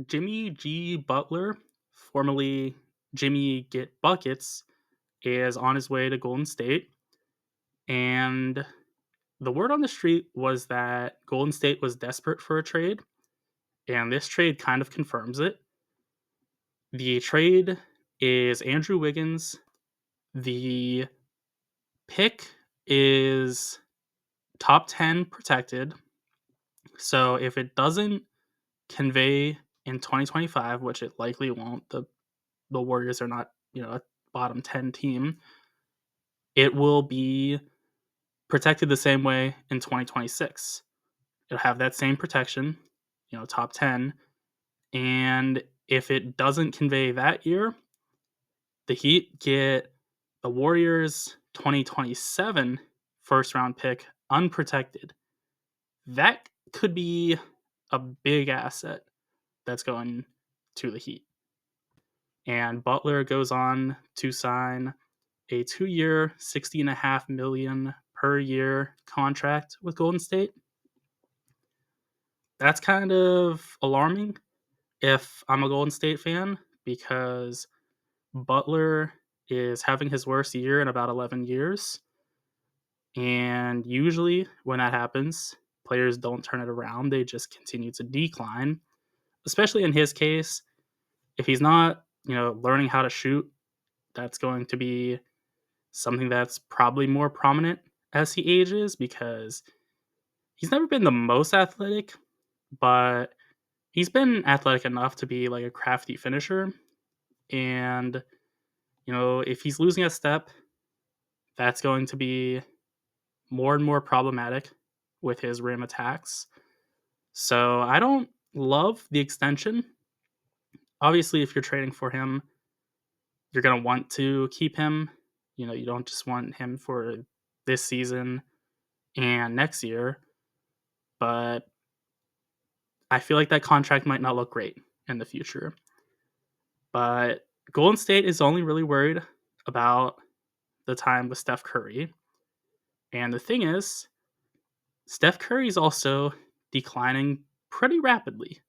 Jimmy G. Butler, formerly Jimmy Get Buckets, is on his way to Golden State. And the word on the street was that Golden State was desperate for a trade. And this trade kind of confirms it. The trade is Andrew Wiggins. The pick is top 10 protected. So if it doesn't convey in 2025, which it likely won't, the Warriors are not, a bottom 10 team, it will be protected the same way in 2026. It'll have that same protection, top 10. And if it doesn't convey that year, the Heat get the Warriors 2027 first round pick unprotected. That could be a big asset that's going to the Heat. And Butler goes on to sign a 2-year, $60.5 million per year contract with Golden State. That's kind of alarming if I'm a Golden State fan, because Butler is having his worst year in about 11 years. And usually when that happens, players don't turn it around. They just continue to decline, especially in his case. If he's not, learning how to shoot, that's going to be something that's probably more prominent as he ages, because he's never been the most athletic, but he's been athletic enough to be like a crafty finisher. And, if he's losing a step, that's going to be more and more problematic with his rim attacks. So I don't love the extension. Obviously, if you're trading for him, you're going to want to keep him. You don't just want him for this season and next year. But I feel like that contract might not look great in the future. But Golden State is only really worried about the time with Steph Curry. And the thing is, Steph Curry is also declining pretty rapidly.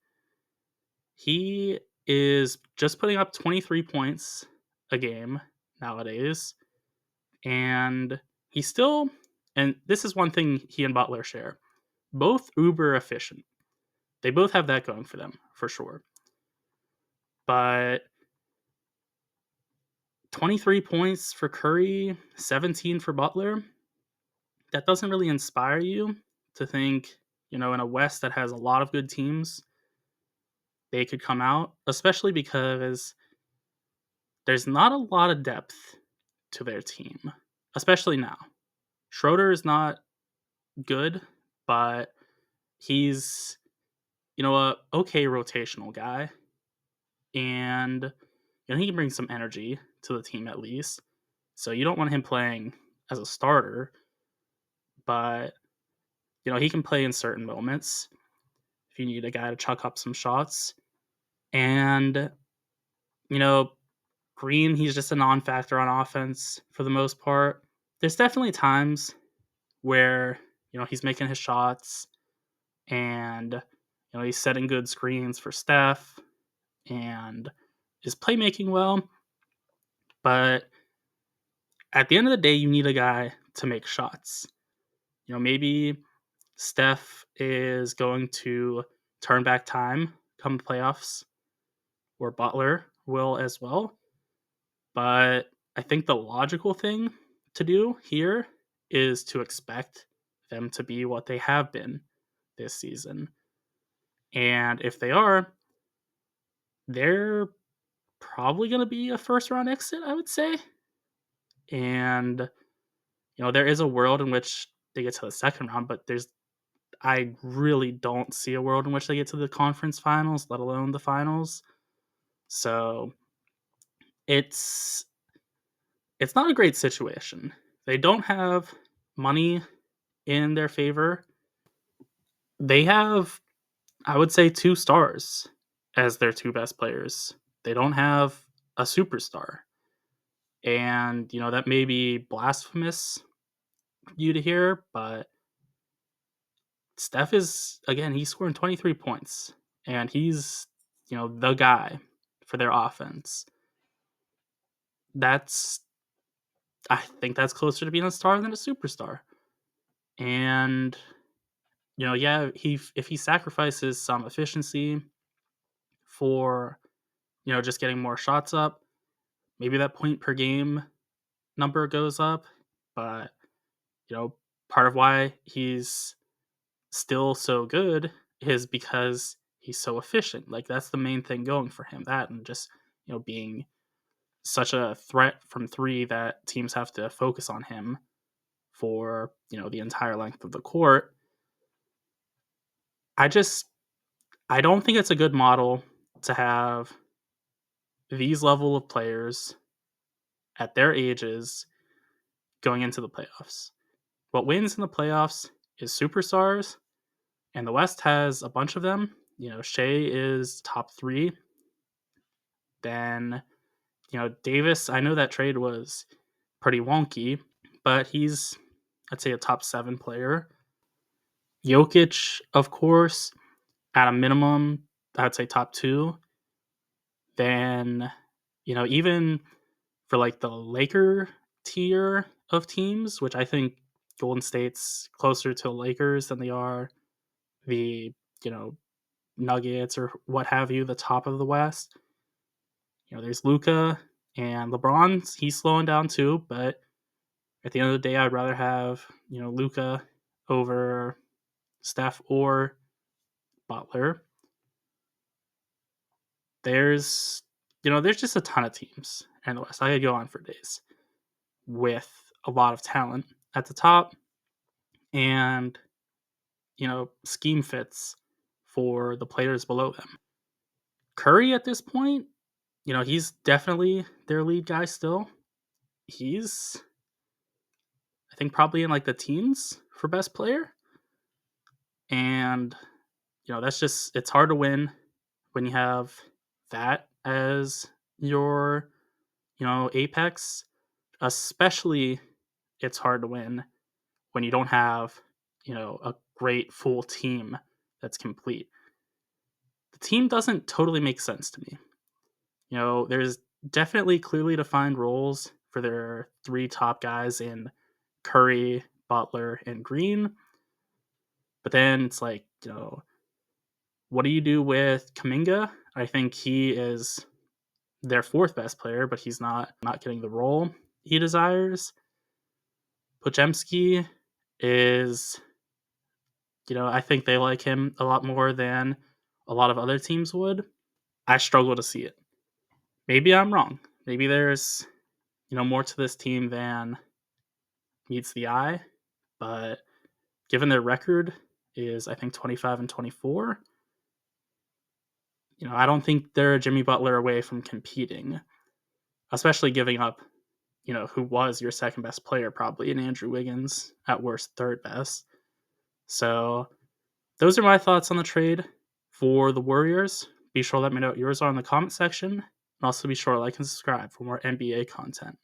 He is just putting up 23 points a game nowadays. And he's still, and this is one thing he and Butler share, both uber efficient. They both have that going for them, for sure. But 23 points for Curry, 17 for Butler, that doesn't really inspire you to think, in a West that has a lot of good teams, they could come out, especially because there's not a lot of depth to their team, especially now. Schroeder is not good, but he's, a okay rotational guy. And, he can bring some energy to the team at least. So you don't want him playing as a starter, but, he can play in certain moments if you need a guy to chuck up some shots. And, Green, he's just a non-factor on offense for the most part. There's definitely times where, he's making his shots and, he's setting good screens for Steph and is playmaking well. But at the end of the day, you need a guy to make shots. Maybe Steph is going to turn back time come playoffs, or Butler will as well. But I think the logical thing to do here is to expect them to be what they have been this season. And if they are, they're probably going to be a first round exit, I would say. And, there is a world in which they get to the second round, but I really don't see a world in which they get to the conference finals, let alone the finals. So it's not a great situation. They don't have money in their favor. They have, I would say, 2 stars as their 2 best players. They don't have a superstar. And, that may be blasphemous for you to hear, but Steph is, again, he's scoring 23 points. And he's the guy for their offense. I think that's closer to being a star than a superstar. And yeah, if he sacrifices some efficiency for just getting more shots up, maybe that point per game number goes up. But part of why he's still so good is because he's so efficient. Like, that's the main thing going for him. That, and just being such a threat from three that teams have to focus on him for the entire length of the court. I don't think it's a good model to have these level of players at their ages going into the playoffs. What wins in the playoffs is superstars, and the West has a bunch of them. Shea is top 3. Then, Davis, I know that trade was pretty wonky, but he's, I'd say, a top 7 player. Jokic, of course, at a minimum, I'd say top 2. Then, even for like the Laker tier of teams, which I think Golden State's closer to the Lakers than they are the, Nuggets or what have you, the top of the West. There's Luka and LeBron. He's slowing down too, but at the end of the day, I'd rather have, Luka over Steph or Butler. There's just a ton of teams in the West. I could go on for days with a lot of talent at the top and, scheme fits for the players below them. Curry at this point, he's definitely their lead guy still. He's, I think, probably in like the teens for best player. And, that's just, it's hard to win when you have that as your, apex. Especially, it's hard to win when you don't have, a great full team that's complete. The team doesn't totally make sense to me. There's definitely clearly defined roles for their 3 top guys in Curry, Butler, and Green. But then it's like, what do you do with Kuminga? I think he is their 4th best player, but he's not getting the role he desires. Podziemski is, I think they like him a lot more than a lot of other teams would. I struggle to see it. Maybe I'm wrong. Maybe there's, more to this team than meets the eye. But given their record is, I think, 25-24, I don't think they're a Jimmy Butler away from competing, especially giving up, who was your 2nd best player probably, in Andrew Wiggins, at worst 3rd best. So those are my thoughts on the trade for the Warriors. Be sure to let me know what yours are in the comment section. And also be sure to like and subscribe for more NBA content.